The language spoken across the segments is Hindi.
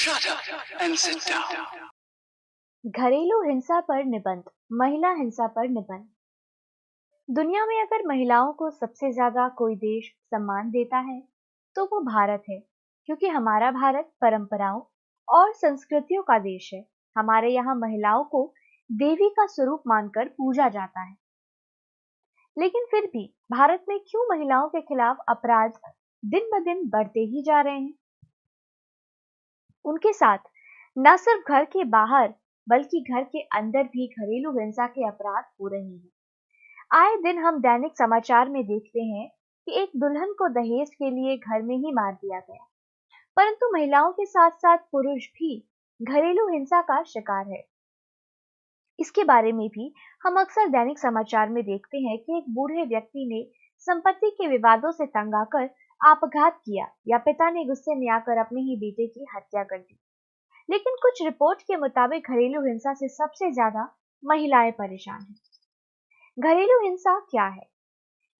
Shut up and sit down. घरेलू हिंसा पर निबंध, महिला हिंसा पर निबंध। दुनिया में अगर महिलाओं को सबसे ज्यादा कोई देश सम्मान देता है तो वो भारत है, क्योंकि हमारा भारत परंपराओं और संस्कृतियों का देश है। हमारे यहाँ महिलाओं को देवी का स्वरूप मानकर पूजा जाता है। लेकिन फिर भी भारत में क्यों महिलाओं के खिलाफ अपराध दिन ब दिन बढ़ते ही जा रहे हैं? उनके साथ न सिर्फ घर के बाहर बल्कि घर के अंदर भी घरेलू हिंसा के अपराध हो रहे हैं। आए दिन हम दैनिक समाचार में देखते हैं कि एक दुल्हन को दहेज के लिए घर में ही मार दिया गया, परंतु महिलाओं के साथ साथ पुरुष भी घरेलू हिंसा का शिकार है। इसके बारे में भी हम अक्सर दैनिक समाचार में देखते हैं कि एक बूढ़े व्यक्ति ने संपत्ति के विवादों से तंग आकर आपघात किया या पिता ने गुस्से में आकर अपने ही बेटे की हत्या कर दी। लेकिन कुछ रिपोर्ट के मुताबिक घरेलू हिंसा से सबसे ज्यादा महिलाएं परेशान हैं। घरेलू हिंसा क्या है?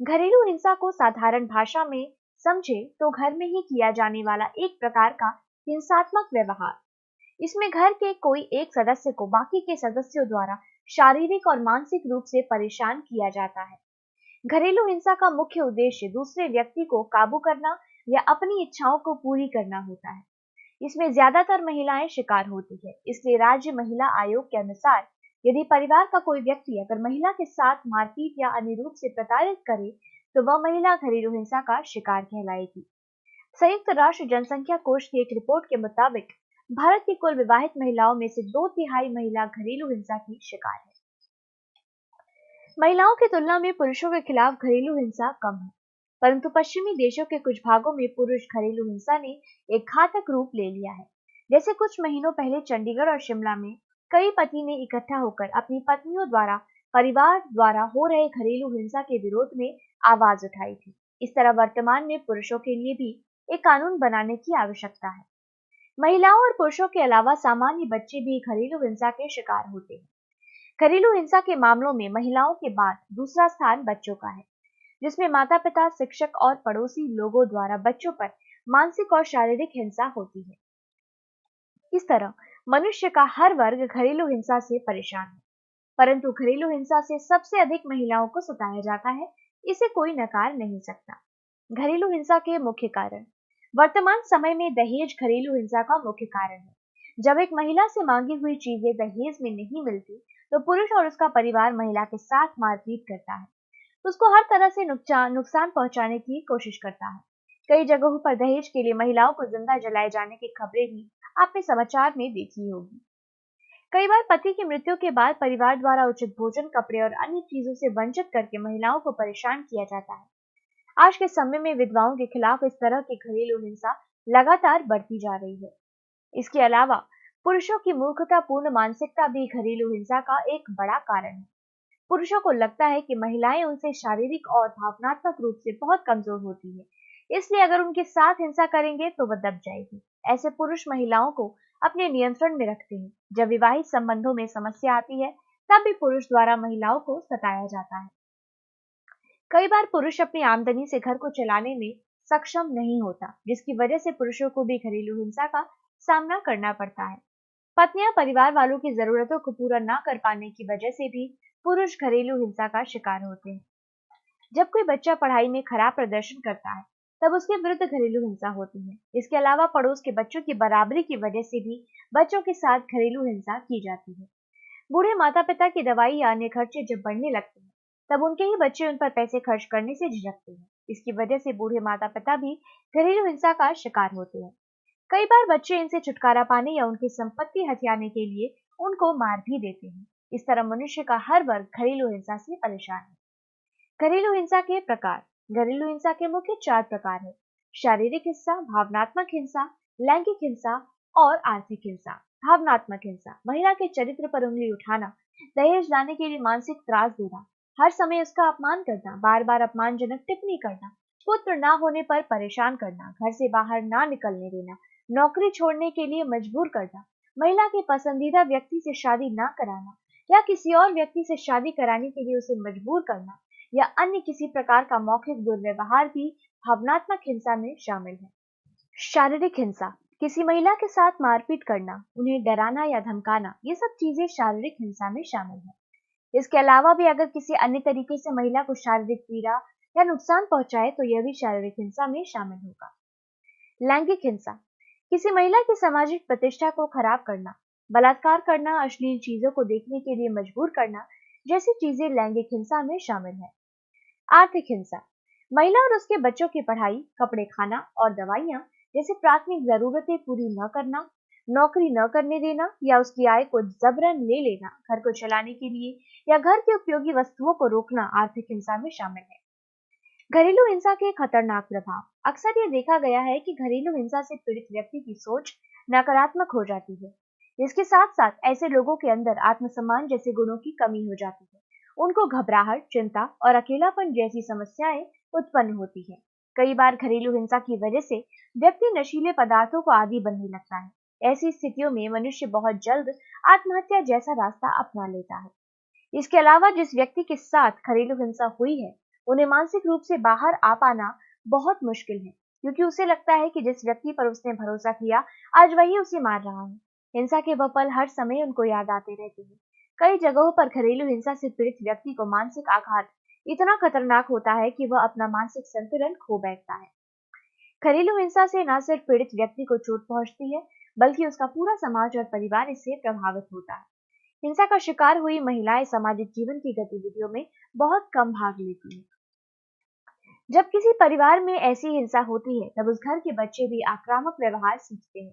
घरेलू हिंसा को साधारण भाषा में समझे तो घर में ही किया जाने वाला एक प्रकार का हिंसात्मक व्यवहार। इसमें घर के कोई एक सदस्य को बाकी के सदस्यों द्वारा शारीरिक और मानसिक रूप से परेशान किया जाता है। घरेलू हिंसा का मुख्य उद्देश्य दूसरे व्यक्ति को काबू करना या अपनी इच्छाओं को पूरी करना होता है। इसमें ज्यादातर महिलाएं शिकार होती है। इसलिए राज्य महिला आयोग के अनुसार यदि परिवार का कोई व्यक्ति अगर महिला के साथ मारपीट या अन्य रूप से प्रताड़ित करे तो वह महिला घरेलू हिंसा का शिकार कहलाएगी। संयुक्त राष्ट्र जनसंख्या कोष की एक रिपोर्ट के मुताबिक भारत की कुल विवाहित महिलाओं में से 2/3 महिला घरेलू हिंसा की शिकार है। महिलाओं की तुलना में पुरुषों के खिलाफ घरेलू हिंसा कम है, परंतु पश्चिमी देशों के कुछ भागों में पुरुष घरेलू हिंसा ने एक घातक रूप ले लिया है। जैसे कुछ महीनों पहले चंडीगढ़ और शिमला में कई पति ने इकट्ठा होकर अपनी पत्नियों द्वारा परिवार द्वारा हो रहे घरेलू हिंसा के विरोध में आवाज उठाई थी। इस तरह वर्तमान में पुरुषों के लिए भी एक कानून बनाने की आवश्यकता है। महिलाओं और पुरुषों के अलावा सामान्य बच्चे भी घरेलू हिंसा के शिकार होते हैं। घरेलू हिंसा के मामलों में महिलाओं के बाद दूसरा स्थान बच्चों का है, जिसमें माता पिता, शिक्षक और पड़ोसी लोगों द्वारा बच्चों पर मानसिक और शारीरिक हिंसा होती है। इस तरह मनुष्य का हर वर्ग घरेलू हिंसा से परेशान है, परंतु घरेलू हिंसा से सबसे अधिक महिलाओं को सताया जाता है। इसे कोई नकार नहीं सकता। घरेलू हिंसा के मुख्य कारण। वर्तमान समय में दहेज घरेलू हिंसा का मुख्य कारण है। जब एक महिला से मांगी हुई चीजें दहेज में नहीं मिलती तो पुरुष और उसका परिवार महिला के साथ मारपीट करता है, उसको हर तरह से नुकसान पहुंचाने की कोशिश करता है। कई जगहों पर दहेज के लिए महिलाओं को जिंदा जलाए जाने की खबरें भी आपने समाचार में देखी होगी। कई बार पति की मृत्यु के बाद परिवार द्वारा उचित भोजन, कपड़े और अन्य चीजों से वंचित करके महिलाओं को परेशान किया जाता है। आज के समय में विधवाओं के खिलाफ इस तरह की घरेलू हिंसा लगातार बढ़ती जा रही है। इसके अलावा पुरुषों की मूर्खतापूर्ण मानसिकता भी घरेलू हिंसा का एक बड़ा कारण है। पुरुषों को लगता है कि महिलाएं उनसे शारीरिक और भावनात्मक रूप से बहुत कमजोर होती है, इसलिए अगर उनके साथ हिंसा करेंगे तो वह दब जाएगी। ऐसे पुरुष महिलाओं को अपने नियंत्रण में रखते हैं। जब विवाहित संबंधों में समस्या आती है तब भी पुरुष द्वारा महिलाओं को सताया जाता है। कई बार पुरुष अपनी आमदनी से घर को चलाने में सक्षम नहीं होता, जिसकी वजह से पुरुषों को भी घरेलू हिंसा का सामना करना पड़ता है। पत्नियां परिवार वालों की जरूरतों को पूरा न कर पाने की वजह से भी पुरुष घरेलू हिंसा का शिकार होते हैं। जब कोई बच्चा पढ़ाई में खराब प्रदर्शन करता है तब उसके विरुद्ध घरेलू हिंसा होती है। इसके अलावा पड़ोस के बच्चों की बराबरी की वजह से भी बच्चों के साथ घरेलू हिंसा की जाती है। बूढ़े माता पिता की दवाई या अन्य खर्चे जब बढ़ने लगते हैं तब उनके ही बच्चे उन पर पैसे खर्च करने से झिझकते हैं। इसकी वजह से बूढ़े माता पिता भी घरेलू हिंसा का शिकार होते हैं। कई बार बच्चे इनसे छुटकारा पाने या उनकी संपत्ति हथियाने के लिए उनको मार भी देते हैं। इस तरह मनुष्य का हर वर्ग घरेलू हिंसा से परेशान है। घरेलू हिंसा के प्रकार। घरेलू हिंसा के मुख्य 4 प्रकार है: शारीरिक हिंसा, भावनात्मक हिंसा, लैंगिक हिंसा और आर्थिक हिंसा। भावनात्मक हिंसा: महिला के चरित्र पर उंगली उठाना, दहेज लाने के लिए मानसिक त्रास देना, हर समय उसका अपमान करना, बार बार अपमानजनक टिप्पणी करना, पुत्र ना होने पर परेशान करना, घर से बाहर ना निकलने देना, नौकरी छोड़ने के लिए मजबूर करना, महिला के पसंदीदा व्यक्ति से शादी ना कराना या किसी और व्यक्ति से शादी कराने के लिए उसे मजबूर करना या अन्य किसी प्रकार का मौखिक दुर्व्यवहार भी भावनात्मक हिंसा में शामिल है। शारीरिक हिंसा: किसी महिला के साथ मारपीट करना, उन्हें डराना या धमकाना, ये सब चीजें शारीरिक हिंसा में शामिल है। इसके अलावा भी अगर किसी अन्य तरीके से महिला को शारीरिक पीड़ा या नुकसान पहुंचाए तो यह भी शारीरिक हिंसा में शामिल होगा। लैंगिक हिंसा, किसी महिला की सामाजिक प्रतिष्ठा को खराब करना, बलात्कार करना, अश्लील चीजों को देखने के लिए मजबूर करना जैसी चीजें लैंगिक हिंसा में शामिल है। आर्थिक हिंसा, महिला और उसके बच्चों की पढ़ाई, कपड़े, खाना और दवाइयां जैसे प्राथमिक जरूरतें पूरी न करना, नौकरी न करने देना या उसकी आय को जबरन ले लेना घर को चलाने के लिए या घर की उपयोगी वस्तुओं को रोकना आर्थिक हिंसा में शामिल है। घरेलू हिंसा के खतरनाक प्रभाव, अक्सर ये देखा गया है कि घरेलू हिंसा से पीड़ित व्यक्ति की सोच नकारात्मक हो जाती है। इसके साथ साथ ऐसे लोगों के अंदर आत्मसम्मान जैसे गुणों की कमी हो जाती है। उनको घबराहट, चिंता और अकेलापन जैसी समस्याएं उत्पन्न होती है। कई बार घरेलू हिंसा की वजह से व्यक्ति नशीले पदार्थों को आदी बनने लगता है। ऐसी स्थितियों में मनुष्य बहुत जल्द आत्महत्या जैसा रास्ता अपना लेता है। इसके अलावा जिस व्यक्ति के साथ घरेलू हिंसा हुई है, उन्हें मानसिक रूप से बाहर आ पाना बहुत मुश्किल है, क्योंकि उसे लगता है कि जिस व्यक्ति पर उसने भरोसा किया, आज वही उसे मार रहा है। हिंसा के वह पल हर समय उनको याद आते रहते हैं। कई जगहों पर घरेलू हिंसा से पीड़ित व्यक्ति को मानसिक आघात इतना खतरनाक होता है कि वह अपना मानसिक संतुलन खो बैठता है। घरेलू हिंसा से न सिर्फ पीड़ित व्यक्ति को चोट पहुंचती है, बल्कि उसका पूरा समाज और परिवार इससे प्रभावित होता है। हिंसा का शिकार हुई महिलाएं सामाजिक जीवन की गतिविधियों में बहुत कम भाग लेती हैं। जब किसी परिवार में ऐसी हिंसा होती है, तब उस घर के बच्चे भी आक्रामक व्यवहार सीखते हैं।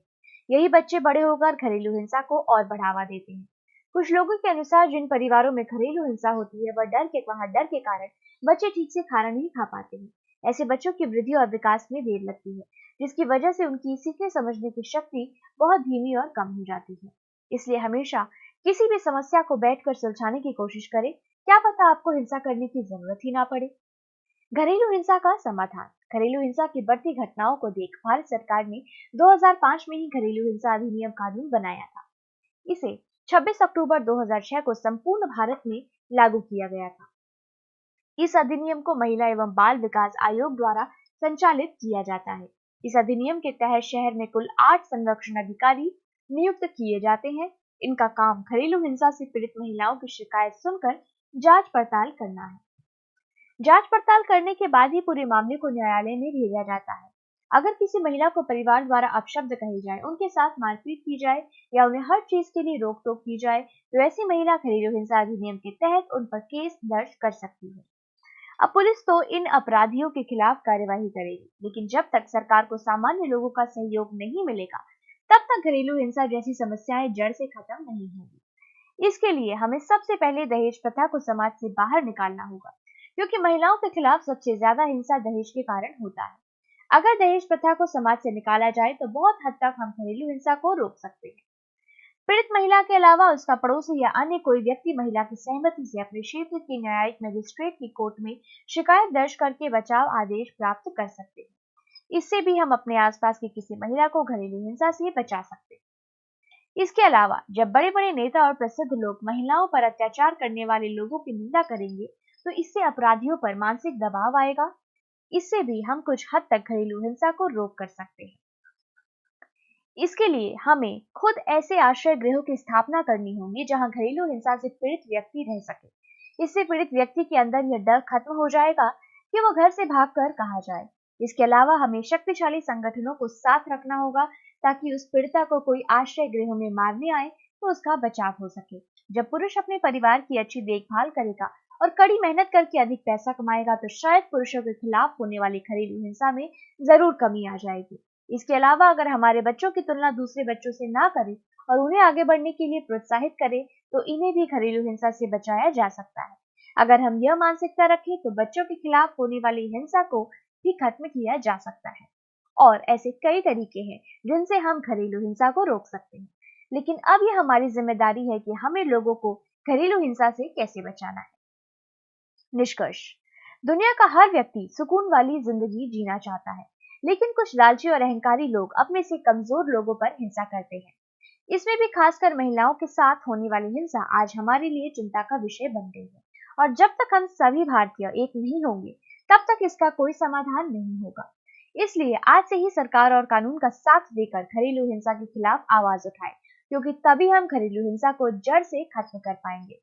यही बच्चे बड़े होकर घरेलू हिंसा को और बढ़ावा देते हैं। कुछ लोगों के अनुसार जिन परिवारों में घरेलू हिंसा होती है, वहां डर के कारण बच्चे ठीक से खाना नहीं खा पाते हैं। ऐसे बच्चों की वृद्धि और विकास में देर लगती है, जिसकी वजह से उनकी सीखने समझने की शक्ति बहुत धीमी और कम हो जाती है। इसलिए हमेशा किसी भी समस्या को बैठकर सुलझाने की कोशिश करें, क्या पता आपको हिंसा करने की जरूरत ही ना पड़े। घरेलू हिंसा का समाधान, घरेलू हिंसा की बढ़ती घटनाओं को देख भारत सरकार ने 2005 में ही घरेलू हिंसा अधिनियम कानून बनाया था। इसे 26 अक्टूबर 2006 को संपूर्ण भारत में लागू किया गया था। इस अधिनियम को महिला एवं बाल विकास आयोग द्वारा संचालित किया जाता है। इस अधिनियम के तहत शहर में कुल 8 संरक्षण अधिकारी नियुक्त किए जाते हैं। इनका काम घरेलू हिंसा से पीड़ित महिलाओं की शिकायत सुनकर जांच पड़ताल करना है। जांच पड़ताल करने के बाद ही पूरे मामले को न्यायालय में भेजा जाता है। अगर किसी महिला को परिवार द्वारा अपशब्द कहे जाए, उनके साथ मारपीट की जाए या उन्हें हर चीज के लिए रोक टोक की जाए, तो ऐसी महिला घरेलू हिंसा अधिनियम के तहत उन पर केस दर्ज कर सकती है। अब पुलिस तो इन अपराधियों के खिलाफ कार्यवाही करेगी, लेकिन जब तक सरकार को सामान्य लोगों का सहयोग नहीं मिलेगा, तब तक घरेलू हिंसा जैसी समस्याएं जड़ से खत्म नहीं होंगी। इसके लिए हमें सबसे पहले दहेज प्रथा को समाज से बाहर निकालना होगा, क्योंकि महिलाओं के खिलाफ सबसे ज्यादा हिंसा दहेज के कारण होता है। अगर दहेज प्रथा को समाज से निकाला जाए तो बहुत हद तक हम घरेलू हिंसा को रोक सकते हैं। पीड़ित महिला के अलावा उसका पड़ोसी या अन्य कोई व्यक्ति महिला की सहमति से अपने क्षेत्र के न्यायिक मजिस्ट्रेट की कोर्ट में शिकायत दर्ज करके बचाव आदेश प्राप्त कर सकते हैं। इससे भी हम अपने आसपास की किसी महिला को घरेलू हिंसा से बचा सकते हैं। इसके अलावा जब बड़े बड़े नेता और प्रसिद्ध लोग महिलाओं पर अत्याचार करने वाले लोगों की निंदा करेंगे, तो इससे अपराधियों पर मानसिक दबाव आएगा। इससे भी हम कुछ हद तक घरेलू हिंसा को रोक कर सकते हैं। इसके लिए हमें खुद ऐसे आश्रय गृहों की स्थापना करनी होगी जहां घरेलू हिंसा से पीड़ित व्यक्ति रह सके। इससे पीड़ित व्यक्ति के अंदर यह डर खत्म हो जाएगा कि वो घर से भागकर कहाँ जाए। इसके अलावा हमें शक्तिशाली संगठनों को साथ रखना होगा, ताकि उस पीड़िता को कोई आश्रय गृहों में मारने आए तो उसका बचाव हो सके। जब पुरुष अपने परिवार की अच्छी देखभाल करेगा और कड़ी मेहनत करके अधिक पैसा कमाएगा, तो शायद पुरुषों के खिलाफ होने वाली घरेलू हिंसा में जरूर कमी आ जाएगी। इसके अलावा अगर हमारे बच्चों की तुलना दूसरे बच्चों से ना करें और उन्हें आगे बढ़ने के लिए प्रोत्साहित करें, तो इन्हें भी घरेलू हिंसा से बचाया जा सकता है। अगर हम यह मानसिकता रखें तो बच्चों के खिलाफ होने वाली हिंसा को भी खत्म किया जा सकता है। और ऐसे कई तरीके हैं जिनसे हम घरेलू हिंसा को रोक सकते हैं। लेकिन अब यह हमारी जिम्मेदारी है कि हमें लोगों को घरेलू हिंसा से कैसे बचाना है। निष्कर्ष, दुनिया का हर व्यक्ति सुकून वाली जिंदगी जीना चाहता है, लेकिन कुछ लालची और अहंकारी लोग अपने से कमजोर लोगों पर हिंसा करते हैं। इसमें भी खासकर महिलाओं के साथ होने वाली हिंसा आज हमारे लिए चिंता का विषय बन गई है। और जब तक हम सभी भारतीय एक नहीं होंगे, तब तक इसका कोई समाधान नहीं होगा। इसलिए आज से ही सरकार और कानून का साथ देकर घरेलू हिंसा के खिलाफ आवाज उठाएं, क्योंकि तभी हम घरेलू हिंसा को जड़ से खत्म कर पाएंगे।